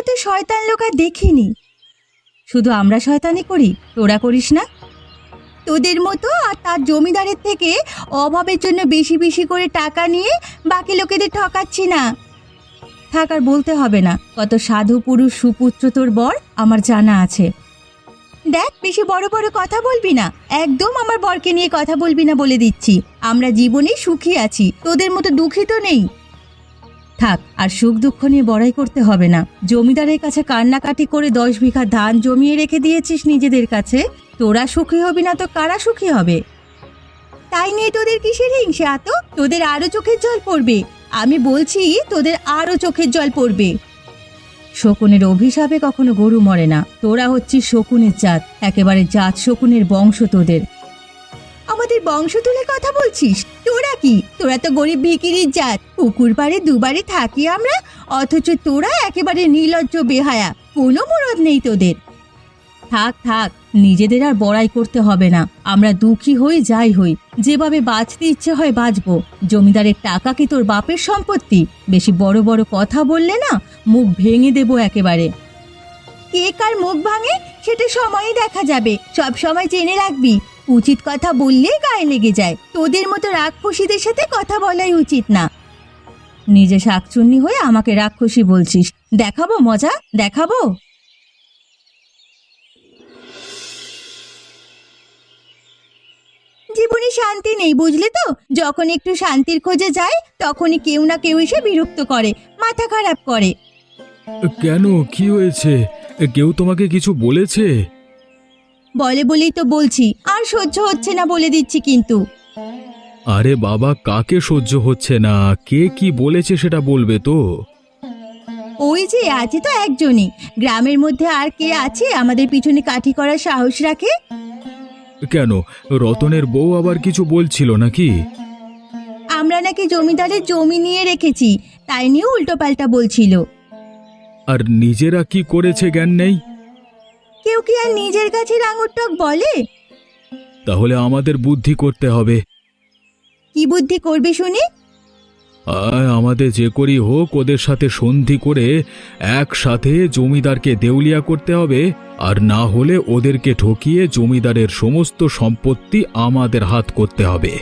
মতো শয়তান লোক আর দেখিনি। শুধু আমরা শয়তানি করি, তোরা করিস না? তোদের মতো আর তার জমিদারের থেকে অভাবের জন্য বেশি বেশি করে টাকা নিয়ে বাকি লোকেদের ঠকাচ্ছি না। থাক, আর বলতে হবে না, কত সাধু পুরুষ সুপুত্র তোর বর আমার জানা আছে। দেখ, বেশি বড় বড় কথা বলবি না, একদম আমার বরকে নিয়ে কথা বলবি না বলে দিচ্ছি। আমরা জীবনে সুখী আছি, তোদের মতো দুঃখী তো নেই। থাক, আর সুখ দুঃখ নিয়ে বড়াই করতে হবে না। জমিদারের কাছে কান্নাকাটি করে 10 বিঘা ধান জমিয়ে রেখে দিয়েছিস নিজেদের কাছে। তোরা সুখী হবি না তো কারা সুখী হবে? তাই নিয়ে তোদের কিসের হিংসে এত? তোদের আরো চোখের জল পড়বে, আমি বলছি, তোদের আরো চোখের জল পড়বে। শকুনের অভিশাপে কখনো গরু মরে না। তোরা হচ্ছিস শকুনের জাত, একেবারে জাত শকুনের বংশ তোদের। আমাদের বংশ তুলে কথা বলছিস? তোরা কি? তোরা তো গরিব ভিখিরির জাত। পুকুর পাড়ে দুবারে থাকি আমরা, অথচ তোরা একেবারে নির্লজ্জ বেহায়া, কোনো মরদ নেই তোদের। থাক থাক, নিজেদের আর বড়াই করতে হবে না। আমরা দুঃখী হই যাই হই, যেভাবে বাঁচতে ইচ্ছে হয় বাঁচবো। জমিদারের টাকা কি তোর বাপের সম্পত্তি? বেশি বড় বড় কথা বললে না মুখ ভেঙে দেবো একেবারে। কে কার মুখ ভাঙে সেটা সময়ই দেখা যাবে। সব সময় জেনে রাখবি, উচিত কথা বললেই গায়ে লেগে যায়। তোদের মতো রাক্ষসীদের সাথে কথা বলাই উচিত না। নিজে শাকচুন্নি হয়ে আমাকে রাক্ষসী বলছিস? দেখাবো মজা, দেখাবো। জীবনে শান্তি নেই, বুঝলে তো? যখন একটু শান্তির খোঁজে যায় তখনই কেউ না কেউ এসে বিরক্ত করে, মাথা খারাপ করে। কেন, কি হয়েছে? কেউ তোমাকে কিছু বলেছে? বলে বলেই তো বলছি, আর সহ্য হচ্ছে না বলে দিচ্ছি কিন্তু। আরে বাবা, কাকে সহ্য হচ্ছে না? কে কি বলেছে সেটা বলবে তো? ওই যে আছে তো একজনই, গ্রামের মধ্যে আর কে আছে আমাদের পিছনে কাঠি করার সাহস রাখে? কেন, রতনের বউ আবার কিছু বলছিল নাকি? আমরা নাকি জমিদারের জমি নিয়ে রেখেছি, তাই নিয়ে উল্টোপাল্টা বলছিল। আর নিজেরা কি করেছে জ্ঞান নেই? কেউ কি আর নিজের কাছে আঙুর টক বলে? তাহলে আমাদের বুদ্ধি করতে হবে। কি বুদ্ধি করবে শুনি? আমাদের যে করি হোক ওদের সাথে সন্ধি করে একসাথে জমিদারকে দেউলিয়া করতে হবে, আর না হলে ওদেরকে ঠকিয়ে জমিদারের সমস্ত সম্পত্তি আমাদের হাত করতে হবে।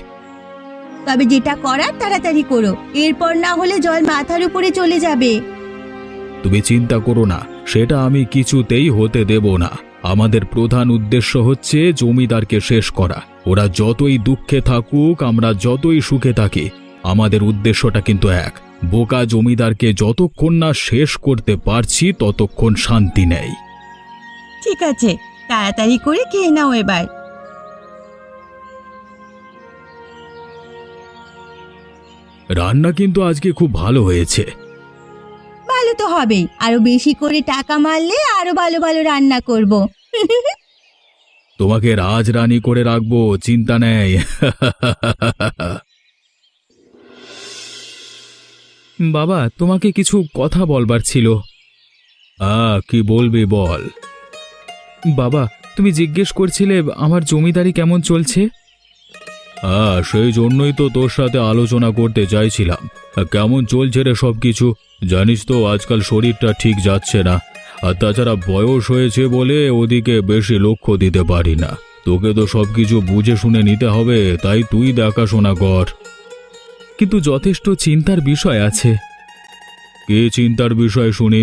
তবে যেটা করার তাড়াতাড়ি করো, এরপর না হলে জল মাথার উপরে চলে যাবে। তুমি চিন্তা করো না, সেটা আমি কিছুতেই হতে দেব না। আমাদের প্রধান উদ্দেশ্য হচ্ছে জমিদারকে শেষ করা। ওরা যতই দুঃখে থাকুক, আমরা যতই সুখে থাকি, আমাদের উদ্দেশ্যটা কিন্তু এক। বোকা জমিদারকে যতক্ষণ না শেষ করতে পারছি ততক্ষণ শান্তি নেই। ঠিক আছে, তাড়াতাড়ি করে খেয়ে নাও এবার। রান্না কিন্তু আজকে খুব ভালো হয়েছে। ভালো তো হবেই, আরো বেশি করে টাকা মারলে আরো ভালো ভালো রান্না করব। তোমাকে রাজরানী করে রাখবো, চিন্তা নেই। বাবা, তোমাকে কিছু কথা বলবার ছিল। কি বলবি বল। বাবা, তুমি জিজ্ঞেস করছিলে আমার জমিদারি কেমন চলছে। সেই জন্যই তো তোর সাথে আলোচনা করতে চাইছিলাম। কেমন চলছে রে সবকিছু? জানিস তো আজকাল শরীরটা ঠিক যাচ্ছে না, আর তাছাড়া বয়স হয়েছে বলে ওদিকে বেশি লক্ষ্য দিতে পারি না। তোকে তো সবকিছু বুঝে শুনে নিতে হবে, তাই তুই দেখাশোনা কর। কিন্তু যথেষ্ট চিন্তার বিষয় আছে। কি চিন্তার বিষয় শুনি?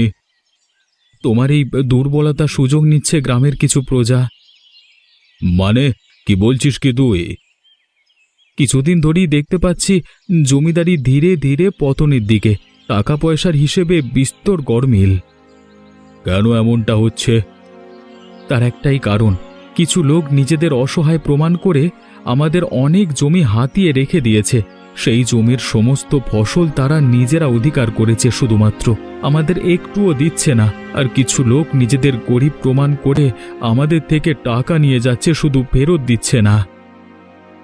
তোমার এই দুর্বলতা সুযোগ নিচ্ছে গ্রামের কিছু প্রজা। মানে কি বলছিস কি তুই? কিছুদিন ধরেই দেখতে পাচ্ছি জমিদারি ধীরে ধীরে পতনের দিকে, টাকা পয়সার হিসেবে বিস্তর গরমিল। কেন এমনটা হচ্ছে? তার একটাই কারণ, কিছু লোক নিজেদের অসহায় প্রমাণ করে আমাদের অনেক জমি হাতিয়ে রেখে দিয়েছে। সেই জমির সমস্ত ফসল তারা নিজেরা অধিকার করেছে, শুধুমাত্র আমাদের একটুও দিচ্ছে না। আর কিছু লোক নিজেদের গরিব প্রমাণ করে আমাদের থেকে টাকা নিয়ে যাচ্ছে, শুধু ফেরত দিচ্ছে না।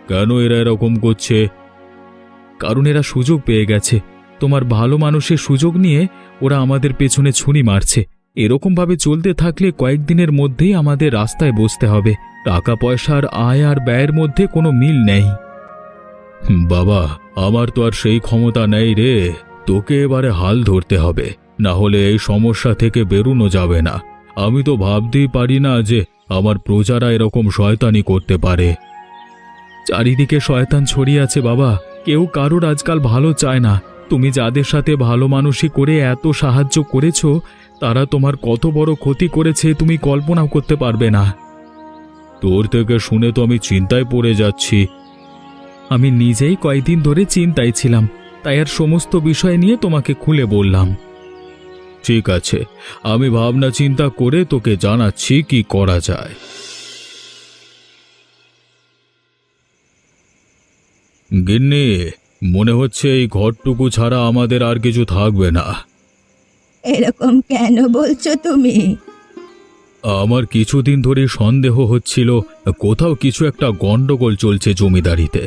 কেন এরা এরকম করছে? কারণ এরা সুযোগ পেয়ে গেছে। তোমার ভালো মানুষের সুযোগ নিয়ে ওরা আমাদের পেছনে ছুরি মারছে। এরকম ভাবে চলতে থাকলে কয়েকদিনের মধ্যেই আমাদের রাস্তায় বসতে হবে। টাকা পয়সার আয় আর ব্যয়ের মধ্যে কোনো মিল নেই। বাবা, আমার তো আর সেই ক্ষমতা নেই রে। তোকে এবারে হাল ধরতে হবে, না হলে এই সমস্যা থেকে বেরোনো যাবে না। আমি তো ভাবতেই পারি না যে আমার প্রজারা এরকম শয়তানি করতে পারে। চারিদিকে শয়তান ছড়িয়ে আছে বাবা, কেউ কারোর আজকাল ভালো চায় না। তুমি যাদের সাথে ভালো মানুষই করে এত সাহায্য করেছো, তারা তোমার কত বড় ক্ষতি করেছে তুমি কল্পনাও করতে পারবে না। তোর থেকে শুনে তো আমি চিন্তায় পড়ে যাচ্ছি। আমি নিজেই কয়েকদিন ধরে চিন্তায় ছিলাম, তাই আর সমস্ত বিষয় নিয়ে তোমাকে খুলে বললাম। ঠিক আছে, আমি ভাবনা চিন্তা করে তোকে জানাচ্ছি কি করা যায়। গিন্নি, মনে হচ্ছে এই ঘরটুকু ছাড়া আমাদের আর কিছু থাকবে না। এরকম কেন বলছো তুমি? আমার কিছুদিন ধরে সন্দেহ হচ্ছিল কোথাও কিছু একটা গন্ডগোল চলছে জমিদারিতে।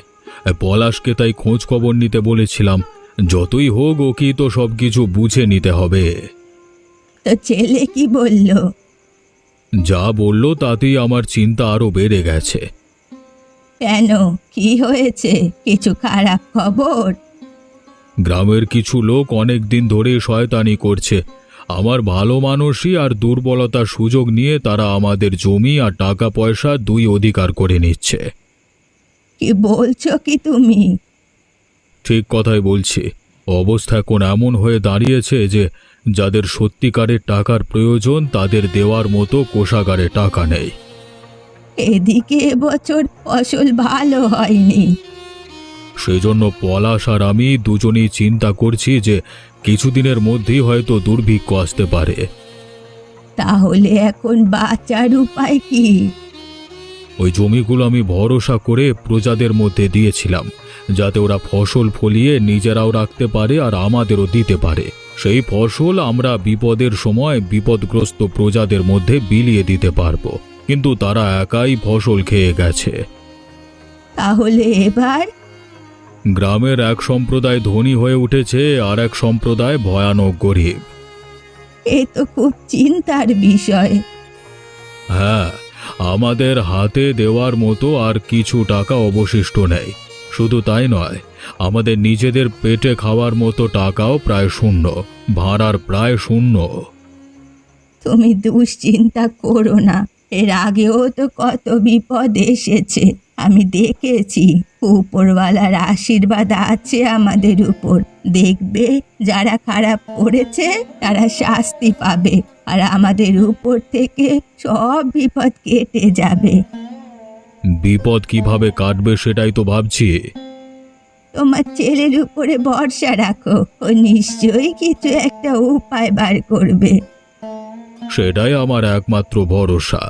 পলাশকে তাই খোঁজ খবর নিতে বলেছিলাম। যতই হোক ওকে তো সবকিছু বুঝে নিতে হবে। তো ছেলে কি বললো? যা বলল তাতেই আমার চিন্তা আরো বেড়ে গেছে। কেন, কি হয়েছে? কিছু খারাপ খবর? গ্রামের কিছু লোক অনেক দিন ধরে শয়তানি করছে। আমার ভালো মানুষই আর দুর্বলতার সুযোগ নিয়ে তারা আমাদের জমি আর টাকা পয়সা দুই অধিকার করে নিচ্ছে। কি বলছো কি তুমি? ঠিক কথাই বলছি। অবস্থা এখন এমন হয়ে দাঁড়িয়েছে যে যাদের সত্যিকারের টাকার প্রয়োজন তাদের দেওয়ার মতো কোষাগারে টাকা নেই। এদিকে এবছর ফসল ভালো হয়নি। সেজন্য পলাশ আর আমি দুজনেই চিন্তা করছি যে কিছুদিনের মধ্যেই হয়তো দুর্ভিক্ষ আসতে পারে। তাহলে এখন বাঁচার উপায় কি? ওই জমিগুলো আমি ভরসা করে প্রজাদের মধ্যে দিয়েছিলাম, যাতে ওরা ফসল ফলিয়ে নিজেরাও রাখতে পারে আর আমাদেরও দিতে পারে। সেই ফসল আমরা বিপদের সময় বিপদগ্রস্ত প্রজাদের মধ্যে বিলিয়ে দিতে পারবো, কিন্তু তারা একাই ফসল খেয়ে গেছে। তাহলে এবার? গ্রামের এক সম্প্রদায় ধনী হয়ে উঠেছে আর এক সম্প্রদায় ভয়ানক গরিব। এ তো খুব চিন্তার বিষয়। হ্যাঁ, আমাদের হাতে দেওয়ার মতো আর কিছু টাকা অবশিষ্ট নেই। শুধু তাই নয়, আমাদের নিজেদের পেটে খাওয়ার মতো টাকাও প্রায় শূন্য, ভাড়ার প্রায় শূন্য। তুমি দুশ্চিন্তা করো না, এর আগেও তো কত বিপদ এসেছে, আমি দেখেছি। উপরওয়ালার আশীর্বাদ আছে আমাদের উপর। দেখবে, যারা খারাপ করেছে তারা শাস্তি পাবে, আর আমাদের উপর থেকে সব বিপদ কেটে যাবে। বিপদ কিভাবে কাটবে সেটাই তো ভাবছি। তোমার ছেলের উপরে ভরসা রাখো, ও নিশ্চয়ই কিছু একটা উপায় বার করবে। সেটাই আমার একমাত্র ভরসা।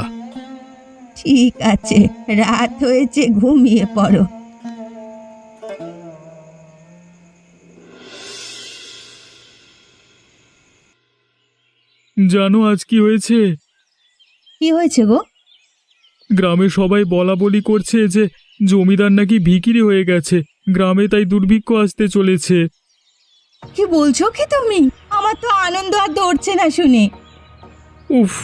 ঠিক আছে, রাত হয়েছে, ঘুমিয়ে পড়ো। জানো আজ কি হয়েছে? কি হয়েছে গো? গ্রামে সবাই বলা বলি করছে যে জমিদার নাকি ভিখিরি হয়ে গেছে, গ্রামে তাই দুর্ভিক্ষ আসতে চলেছে। কি বলছো কি তুমি? আমার তো আনন্দ আর ধরছে না শুনে। উফ,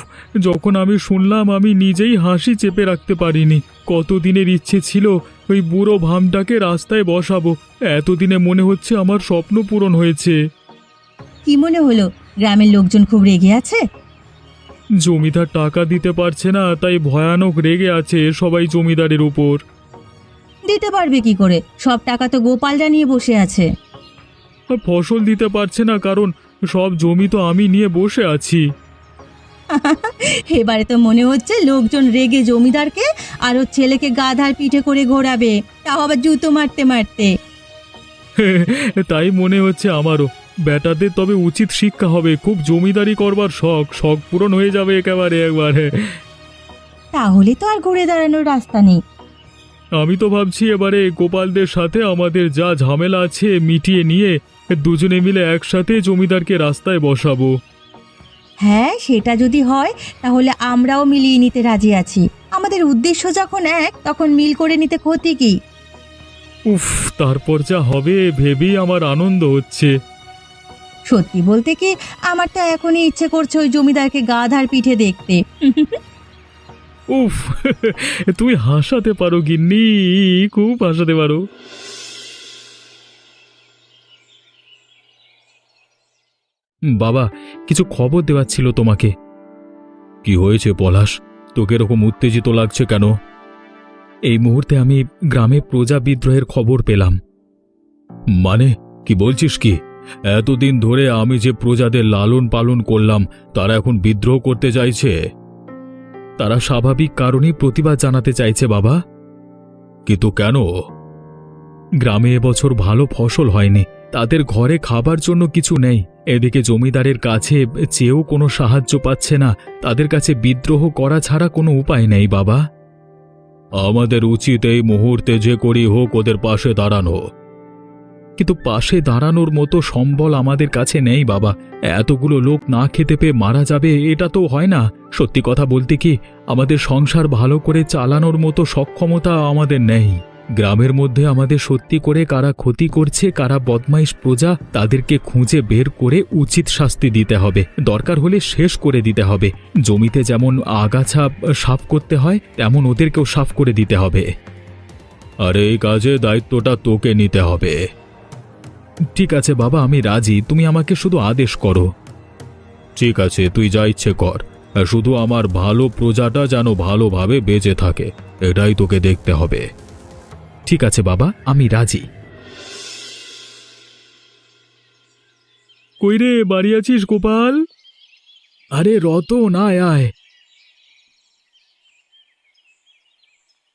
যখন আমি শুনলাম আমি নিজেই হাসি চেপে রাখতে পারিনি। কতদিনের ইচ্ছে ছিল ওই বুড়ো ভামটাকে রাস্তায় বসাবো। এতদিনে মনে হচ্ছে আমার স্বপ্ন পূরণ হয়েছে। কি মনে হলো? গ্রামের লোকজন খুব রেগে আছে? জমিদার টাকা দিতে পারছে না, তাই ভয়ানক রেগে আছে সবাই জমিদারের উপর। দিতে পারবে কি করে? সব টাকা তো গোপালরা নিয়ে বসে আছে। আর ফসল দিতে পারছে না কারণ সব জমি তো আমি নিয়ে বসে আছি। এবারে তো মনে হচ্ছে লোকজন রেগে জমিদারকে আর ওর ছেলেকে গাধার পিঠে করে ঘোরাবে, তাও আবার জুতো মারতে মারতে। তাই মনে হচ্ছে আমারও। বেটাদের তবে উচিত শিক্ষা হবে, খুব জমিদারি করবার শখ শখ পূরণ হয়ে যাবে একেবারে একবারে। তাহলে তো আর ঘুরে দাঁড়ানোর রাস্তা নেই। আমি তো ভাবছি এবারে গোপালদের সাথে আমাদের যা ঝামেলা আছে মিটিয়ে নিয়ে দুজনে মিলে একসাথে জমিদারকে রাস্তায় বসাবো। হ্যাঁ, সেটা যদি হয় তাহলে আমরাও মিলিয়ে নিতে রাজি আছি। আমাদের উদ্দেশ্য যখন এক, তখন মিল করে নিতে ক্ষতি কি? উফ, তারপর যা হবে ভেবেই আমার আনন্দ হচ্ছে। সত্যি বলতে কি, আমার তো এখনই ইচ্ছে করছে ওই জমিদারকে গাধার পিঠে দেখতে। উফ, তুই হাসাতে পারো গিন্নি, খুব হাসাতে পারো। বাবা, কিছু খবর দেওয়ার ছিল তোমাকে। কি হয়েছে পলাশ? তোকে এরকম উত্তেজিত লাগছে কেন? এই মুহূর্তে আমি গ্রামে প্রজা বিদ্রোহের খবর পেলাম। মানে কি বলছিস কি? এতদিন ধরে আমি যে প্রজাদের লালন পালন করলাম তারা এখন বিদ্রোহ করতে চাইছে? তারা স্বাভাবিক কারণেই প্রতিবাদ জানাতে চাইছে বাবা। কিন্তু কেন? গ্রামে এবছর ভালো ফসল হয়নি, তাদের ঘরে খাবার জন্য কিছু নেই। এদিকে জমিদারের কাছে চেয়েও কোনো সাহায্য পাচ্ছে না। তাদের কাছে বিদ্রোহ করা ছাড়া কোনো উপায় নেই বাবা। আমাদের উচিত এই মুহূর্তে যে করি হোক ওদের পাশে দাঁড়ানো। কিন্তু পাশে দাঁড়ানোর মতো সম্বল আমাদের কাছে নেই বাবা। এতগুলো লোক না খেতে পেয়ে মারা যাবে, এটা তো হয় না। সত্যি কথা বলতে কি, আমাদের সংসার ভালো করে চালানোর মতো সক্ষমতা আমাদের নেই। গ্রামের মধ্যে আমাদের সত্যি করে কারা ক্ষতি করছে, কারা বদমাইশ প্রজা, তাদেরকে খুঁজে বের করে উচিত শাস্তি দিতে হবে। দরকার হলে শেষ করে দিতে হবে। জমিতে যেমন আগাছা সাফ করতে হয় তেমন ওদেরকেও সাফ করে দিতে হবে। আর এই কাজে দায়িত্বটা তোকে নিতে হবে। ঠিক আছে বাবা, আমি রাজি, তুমি আমাকে শুধু আদেশ করো। ঠিক আছে, তুই যা ইচ্ছে কর, শুধু আমার ভালো প্রজাটা যেন ভালোভাবে বেঁচে থাকে এটাই তোকে দেখতে হবে। ঠিক আছে বাবা, আমি রাজি। কই রে, বাড়ি আছিস গোপাল? আরে রতন, আয় আয়।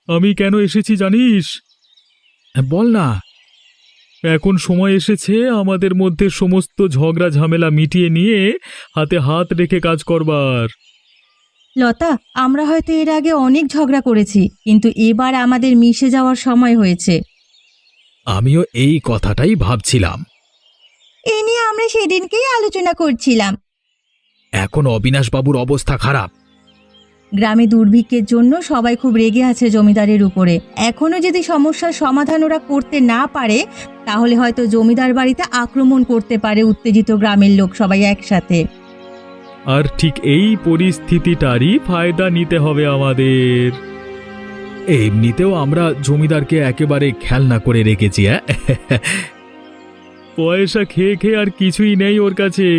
আমি কেন এসেছি জানিস? বল না। এখন সময় এসেছে আমাদের মধ্যে সমস্ত ঝগড়া ঝামেলা মিটিয়ে নিয়ে হাতে হাত রেখে কাজ করবার। লতা, আমরা হয়তো এর আগে অনেক ঝগড়া করেছি, কিন্তু এবার আমাদের মিশে যাওয়ার সময় হয়েছে। আমিও এই কথাটাই ভাবছিলাম। এ নিয়ে আমরা সেদিনকেই আলোচনা করছিলাম। এখন অবিনাশবাবুর অবস্থা খারাপ। গ্রামে দুর্ভিক্ষের জন্য সবাই খুব রেগে আছে জমিদারের উপরে। এখনো যদি সমস্যার সমাধান ওরা করতে না পারে, তাহলে হয়তো জমিদার বাড়িতে আক্রমণ করতে পারে উত্তেজিত গ্রামের লোক সবাই একসাথে। আর ঠিক এই পরিস্থিতিটারই ফায়দা নিতে হবে আমাদের। এমনিতেও আমরা জমিদারকে একেবারে খেলনা করে রেখেছি। পয়সা খেয়ে খেয়ে আর কিছুই নেই ওর কাছে।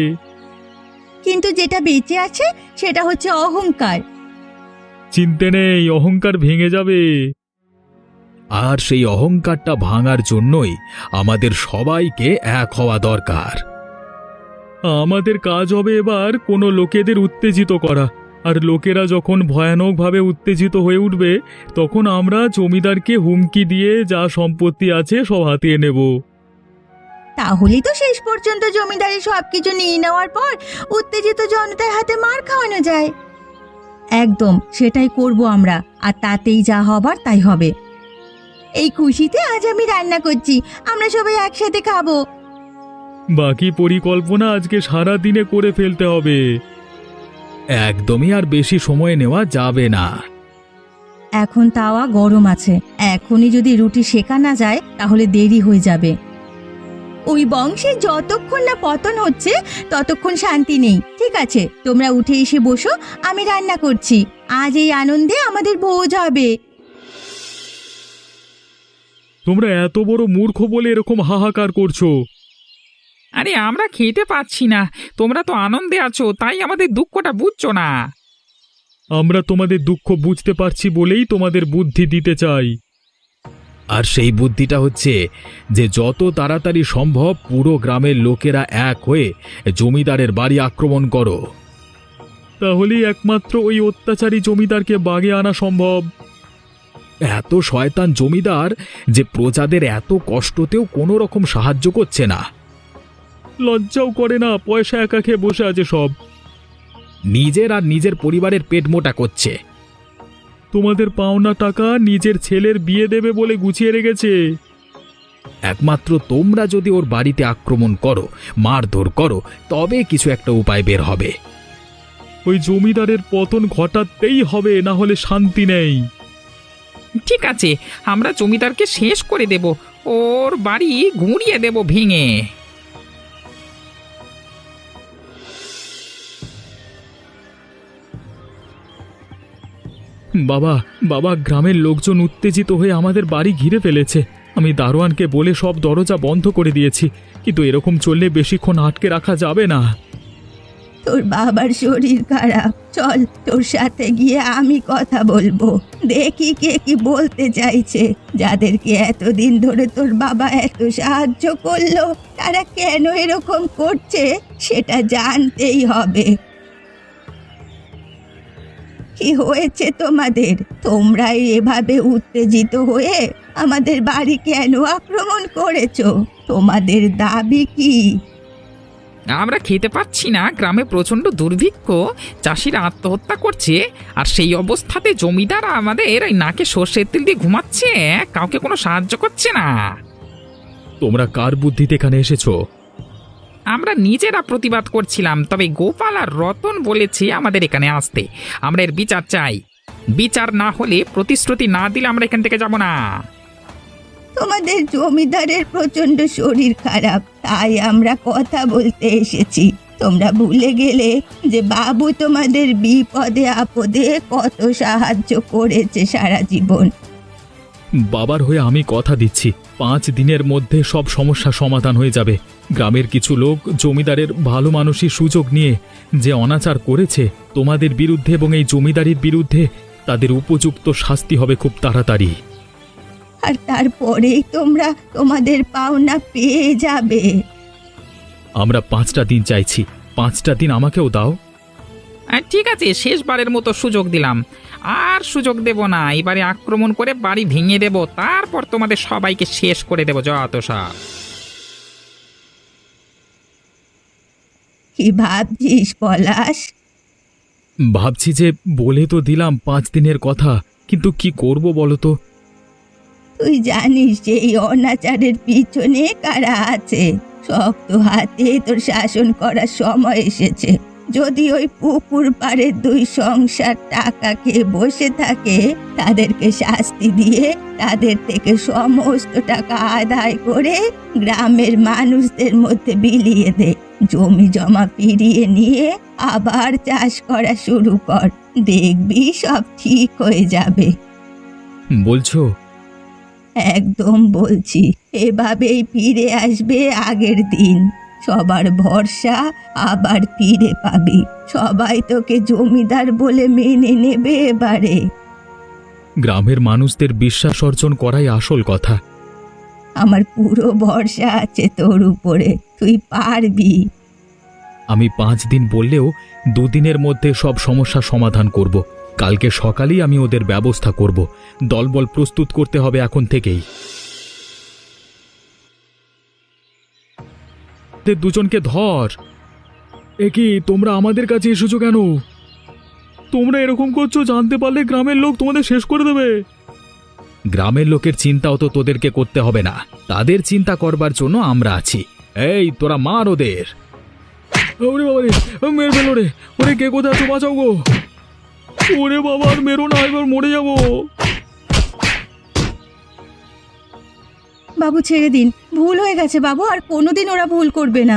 কিন্তু যেটা বেঁচে আছে সেটা হচ্ছে অহংকার। চিন্তা নেই, অহংকার ভেঙে যাবে। আর সেই অহংকারটা ভাঙার জন্যই আমাদের সবাইকে এক হওয়া দরকার। আমাদের কাজ হবে এবার কোনো লোকেদের উত্তেজিত করা। আর লোকেরা যখন ভয়ানকভাবে উত্তেজিত হয়ে উঠবে, তখন আমরা জমিদারকে হুমকি দিয়ে যা সম্পত্তি আছে সব হাতিয়ে নেব। তাহলেই তো শেষ পর্যন্ত জমিদারি সবকিছু নিয়ে নেওয়ার পর উত্তেজিত জনতার হাতে মার খাওয়ানো যায়। একদম সেটাই করব আমরা, আর তাতেই যা হবার তাই হবে। এই খুশিতে আজ আমি রান্না করছি, আমরা সবাই একসাথে খাবো। বাকি পরিকল্পনা আজকে সারা দিনে করে ফেলতে হবে। একদমই আর বেশি সময় নেওয়া যাবে না। এখন তাওয়া গরম আছে, এখনই যদি রুটি সেকা না যায় তাহলে দেরি হয়ে যাবে। ওই বংশে যতক্ষণ না পতন হচ্ছে ততক্ষণ শান্তি নেই। ঠিক আছে, তোমরা উঠে এসে বসো, আমি রান্না করছি। আজ এই আনন্দে আমাদের ভোজ হবে। তোমরা এত বড় মূর্খ বলে এরকম হাহাকার করছো। আরে আমরা খেতে পাচ্ছি না, তোমরা তো আনন্দে আছো, তাই আমাদের দুঃখটা বুঝছো না। আমরা তোমাদের দুঃখ বুঝতে পারছি বলেই তোমাদের বুদ্ধি দিতে চাই। আর সেই বুদ্ধিটা হচ্ছে যে যত তাড়াতাড়ি সম্ভব পুরো গ্রামের লোকেরা এক হয়ে জমিদারের বাড়ি আক্রমণ করো। তাহলেই একমাত্র ওই অত্যাচারী জমিদারকে বাগে আনা সম্ভব। এত শয়তান জমিদার যে প্রজাদের এত কষ্টতেও কোনো রকম সাহায্য করছে না। লজ্জাও করে না, পয়সা একা খেয়ে বসে আছে সব। নিজের আর নিজের পরিবারের পেট মোটা করছে। তোমাদের পাওনা টাকা নিজের ছেলের বিয়ে দেবে বলে গুছিয়ে রেখেছে। একমাত্র তোমরা যদি ওর বাড়িতে আক্রমণ করো, মারধর করো, তবে কিছু একটা উপায় বের হবে। ওই জমিদারের পতন ঘটাতেই হবে, না হলে শান্তি নেই। ঠিক আছে, আমরা জমিদারকে শেষ করে দেব, ওর বাড়ি গুঁড়িয়ে দেব ভেঙে। বাবা বাবা, গ্রামের লোকজন উত্তেজিত হয়ে আমাদের বাড়ি ঘিরে ফেলেছে। আমি দারোয়ানকে বলে সব দরজা বন্ধ করে দিয়েছি, কিন্তু এরকম চললে বেশিক্ষণ আটকে রাখা যাবে না। তোর বাবার শরীর খারাপ, চল তোর সাথে গিয়ে আমি কথা বলবো, দেখি কে কি বলতে চাইছে। যাদেরকে এতদিন ধরে তোর বাবা এত সাহায্য করলো তারা কেন এরকম করছে সেটা জানতেই হবে। কি হয়েছে তোমাদের? তোমরা এভাবে উত্তেজিত হয়ে আমাদের বাড়ি কেন আক্রমণ করেছো? তোমাদের দাবি কি? আমরা খেতে পাচ্ছি না, গ্রামে প্রচণ্ড দুর্ভিক্ষ, চাষিরা আত্মহত্যা করছে, আর সেই অবস্থাতে জমিদার আমাদের এই নাকে সর্ষের তেল দিয়ে ঘুমাচ্ছে, কাউকে কোনো সাহায্য করছে না। তোমরা কার বুদ্ধিতে এখানে এসেছো? আমরা নিজেরা প্রতিবাদ করছিলাম, তবে গোপাল আর রতন বলেছে আমাদের এখানে আসতে। আমরা এর বিচার চাই। বিচার না হলে, প্রতিশ্রুতি না দিলে আমরা এখান থেকে যাব না। তোমাদের জমিদারের প্রচন্ড শরীর খারাপ, তাই আমরা কথা বলতে এসেছি। তোমরা ভুলে গেলে যে বাবু তোমাদের বিপদে আপদে কত সাহায্য করেছে সারা জীবন। বাবার হয়ে আমি কথা দিচ্ছি, 5 দিনের মধ্যে সব সমস্যা সমাধান হয়ে যাবে। গ্রামের কিছু লোক জমিদারের ভালো মানুষই সুযোগ নিয়ে যে অনাচার করেছে তোমাদের বিরুদ্ধে এবং এই জমিদারির বিরুদ্ধে, তাদের উপযুক্ত শাস্তি হবে খুব তাড়াতাড়ি। আর তারপরেই তোমরা তোমাদের পাওনা পেয়ে যাবে। আমরা 5টা দিন চাইছি, 5টা দিন আমাকেও দাও। ঠিক আছে, শেষবারের মতো সুযোগ দিলাম, আর সুযোগ দেব না। এবারে আক্রমণ করে বাড়ি ভেঙে দেব, তারপর তোমাদের সবাইকে শেষ করে দেব যত সব। কি ভাবছিস পলাশ? ভাবছি যে বলে তো দিলাম 5 দিনের কথা, কিন্তু কি করব বলো তো? তুই জানিস যে এই অনাচারের পিছনে কারা আছে। শক্ত হাতে তোর শাসন করার সময় এসেছে। যদি ওই পুকুর পাড়ের 2 সংসার টাকা খেয়ে বসে থাকে, তাদেরকে শাস্তি দিয়ে তাদের থেকে সমস্ত টাকা আদায় করে গ্রামের মানুষদের মধ্যে বিলিয়ে দে। জমি জমা ফিরিয়ে নিয়ে আবার চাষ করা শুরু কর, দেখবি সব ঠিক হয়ে যাবে। বলছো? একদম বলছি। এভাবেই ফিরে আসবে আগের দিন। সবার ভরসা আবার ফিরে পাবি। সবাই তোকে জমিদার বলে মেনে নেবে এবারে। গ্রামের মানুষদের বিশ্বাস অর্জন করাই আসল কথা। আমার পুরো ভরসা আছে তোর উপরে, তুই পারবি। আমি 5 দিন বললেও 2 দিনের মধ্যে সব সমস্যা সমাধান করব। কালকে সকালেই আমি ওদের ব্যবস্থা করব। দলবল প্রস্তুত করতে হবে এখন থেকেই। দুজনকে ধর। কি তোমরা আমাদের কাছে এসেছো কেন? তোমরা এরকম করছো, জানতে পারলে গ্রামের লোক তোমাদের শেষ করে দেবে। গ্রামের লোকের চিন্তাও তো তোদেরকে করতে হবে না, তাদের চিন্তা করবার জন্য আমরা আছি। এই তোরা মার ওদের। ওরে বাবা রে, মেরে ফেলো রে। ওরে কে কোথায় আছো, বাঁচাও গো। ওরে বাবা, আর মেরো না, এবার মরে যাবো। বাবু ছেড়ে দিন, ভুল হয়ে গেছে বাবু, আর কোনোদিন ওরা ভুল করবে না।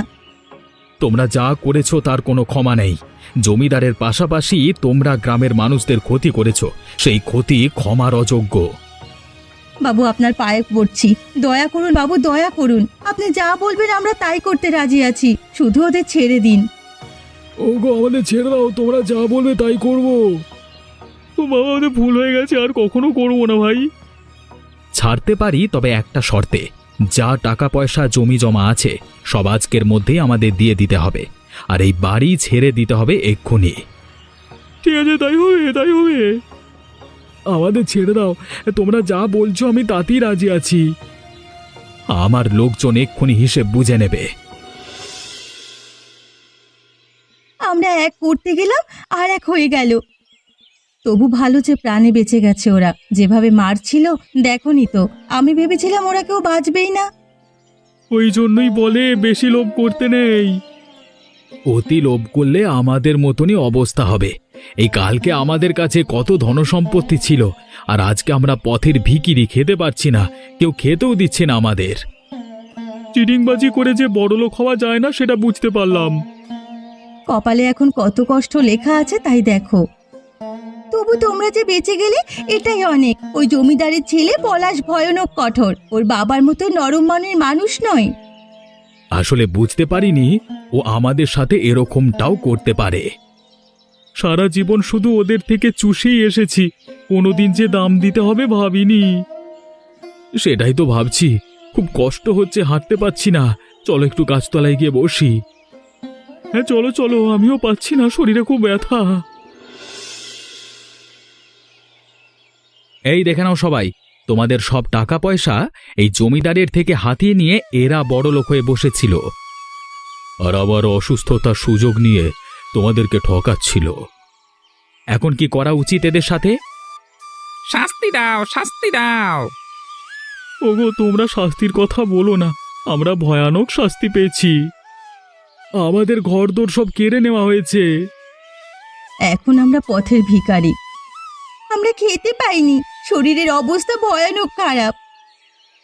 তোমরা যা করেছো তার কোনো ক্ষমা নেই। জমিদারের পাশাপাশি তোমরা গ্রামের মানুষদের ক্ষতি করেছো, সেই ক্ষতি ক্ষমার অযোগ্য। বাবু আপনার পায়ে পড়ছি, দয়া করুন বাবু, দয়া করুন। আপনি যা বলবেন আমরা তাই করতে রাজি আছি, শুধু ওদের ছেড়ে দিন। ওগো আমাদের ছেড়ে দাও, তোমরা যা বলবে তাই করবো। ও বাবা, আমাদের ভুল হয়ে গেছে, আর কখনো করবো না ভাই। ছাড়তে পারি, তবে একটা শর্তে। যা টাকা পয়সা জমি জমা আছে সব আজকের মধ্যেই আমাদের দিয়ে দিতে হবে, আর এই বাড়ি ছেড়ে দিতে হবে এক্ষুনি। ঠিক আছে, তাই হবে, তাই হবে। আমাদের ছেড়ে দাও, তোমরা যা বলছো আমি তাতেই রাজি আছি। আমার লোকজন এক্ষুনি হিসেব বুঝে নেবে। আমরা এক করতে গেলাম আর এক হয়ে গেল। তবু ভালো যে প্রাণে বেঁচে গেছে ওরা। যেভাবে মারছিল দেখনি তো, আমি ভেবেছিলাম ওরা কেউ বাঁচবেই না। ওই জন্যই বলে বেশি লোভ করতে নেই। অতি লোভ করলে আমাদের মতনই অবস্থা হবে। এই কালকে আমাদের কাছে কত ধনসম্পত্তি ছিল, আর আজকে আমরা পথের ভিখিরি, খেতে পারছি না, কেউ খেতেও দিচ্ছে না আমাদের। চিটিংবাজি করে যে বড়লোক হওয়া যায় না সেটা বুঝতে পারলাম। কপালে এখন কত কষ্ট লেখা আছে তাই দেখো। তবু তোমরা যে বেঁচে গেলে এটাই অনেক। ওই জমিদারের ছেলে পলাশ ভয়ানক কঠোর, ওর বাবার মতো নরম মনের মানুষ নয়। আসলে বুঝতে পারিনি ও আমাদের সাথে এরকমটাও করতে পারে। সারা জীবন শুধু ওদের থেকে চুষেই এসেছি, কোনোদিন যে দাম দিতে হবে ভাবিনি। সেটাই তো ভাবছি, খুব কষ্ট হচ্ছে, হাঁটতে পারছি না। চলো একটু গাছতলায় গিয়ে বসি। হ্যাঁ চলো চলো, আমিও পাচ্ছি না, শরীরে খুব ব্যথা। এই দেখে নাও সবাই, তোমাদের সব টাকা পয়সা এই জমিদারের থেকে হাতিয়ে নিয়ে এরা বড়লোক হয়ে বসেছিল, আর আবার অসুস্থতার সুযোগ নিয়ে তোমাদেরকে ঠকাচ্ছিল। এখন কি করা উচিত এদের সাথে? শাস্তি দাও, শাস্তি দাও। ওগো, তোমরা শাস্তির কথা বলো না, আমরা ভয়ানক শাস্তি পেয়েছি। আমাদের ঘরদোর সব কেড়ে নেওয়া হয়েছে। এখন আমরা পথের ভিখারি, আমরা খেতে পাইনি, শরীরের অবস্থা ভয়ানক খারাপ।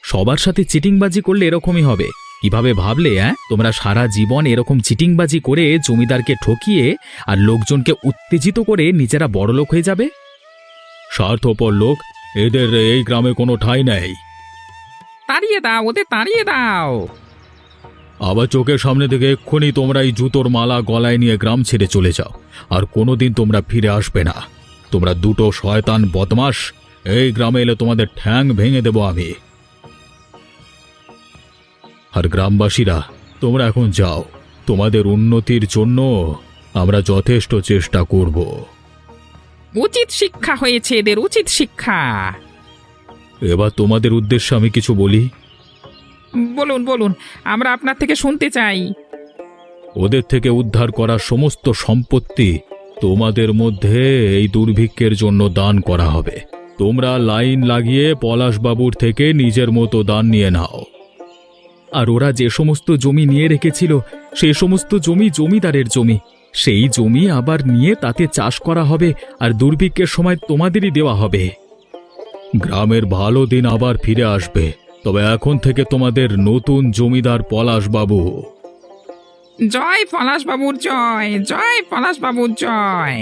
সবার সাথে চিটিংবাজি করলে এরকমই হবে। কিভাবে ভাবলে তোমরা সারা জীবন এরকম চিটিংবাজি করে জমিদারকে ঠকিয়ে আর লোকজনকে উত্তেজিত করে নিজেরা বড়লোক হয়ে যাবে? স্বার্থপর লোক, এদের এই গ্রামে কোনো ঠাঁই নেই। তাড়িয়ে দাও, ওদের তাড়িয়ে দাও। আবার চোখের সামনে থেকে এক্ষুনি তোমরা এই জুতোর মালা গলায় নিয়ে গ্রাম ছেড়ে চলে যাও, আর কোনোদিন তোমরা ফিরে আসবে না। তোমরা দুটো শয়তান বদমাশ, এই গ্রামে এলে তোমাদের ঠ্যাং ভেঙে দেব আমি। আর গ্রামবাসীরা, তোমরা এখন যাও, তোমাদের উন্নতির জন্য আমরা যথেষ্ট চেষ্টা করব। উচিত শিক্ষা হয়েছে এদের, উচিত শিক্ষা। এবার তোমাদের উদ্দেশ্যে আমি কিছু বলি। বলুন বলুন, আমরা আপনার থেকে শুনতে চাই। ওদের থেকে উদ্ধার করা সমস্ত সম্পত্তি তোমাদের মধ্যে এই দুর্ভিক্ষের জন্য দান করা হবে। তোমরা লাইন লাগিয়ে পলাশবাবুর থেকে নিজের মতো দান নিয়ে নাও। আর ওরা যে সমস্ত জমি নিয়ে রেখেছিল, সে সমস্ত জমি জমিদারের জমি। সেই জমি আবার নিয়ে তাতে চাষ করা হবে, আর দুর্ভিক্ষের সময় তোমাদেরই দেওয়া হবে। গ্রামের ভালো দিন আবার ফিরে আসবে। তবে এখন থেকে তোমাদের নতুন জমিদার পলাশবাবু। জয় পলাশবাবুর জয়, জয় পলাশবাবুর জয়।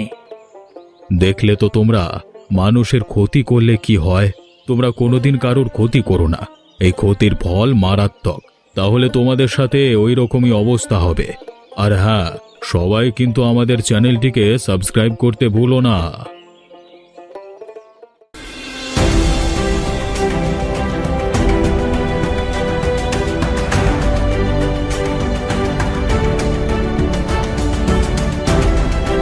দেখলে তো তোমরা, মানুষের ক্ষতি করলে কি হয়। তোমরা কোনোদিন কারোর ক্ষতি করো না, এই ক্ষতির ফল মারাত্মক। তাহলে তোমাদের সাথে ওই রকমই অবস্থা হবে। আর হ্যাঁ, সবাই কিন্তু আমাদের চ্যানেলটিকে সাবস্ক্রাইব করতে ভুলো না।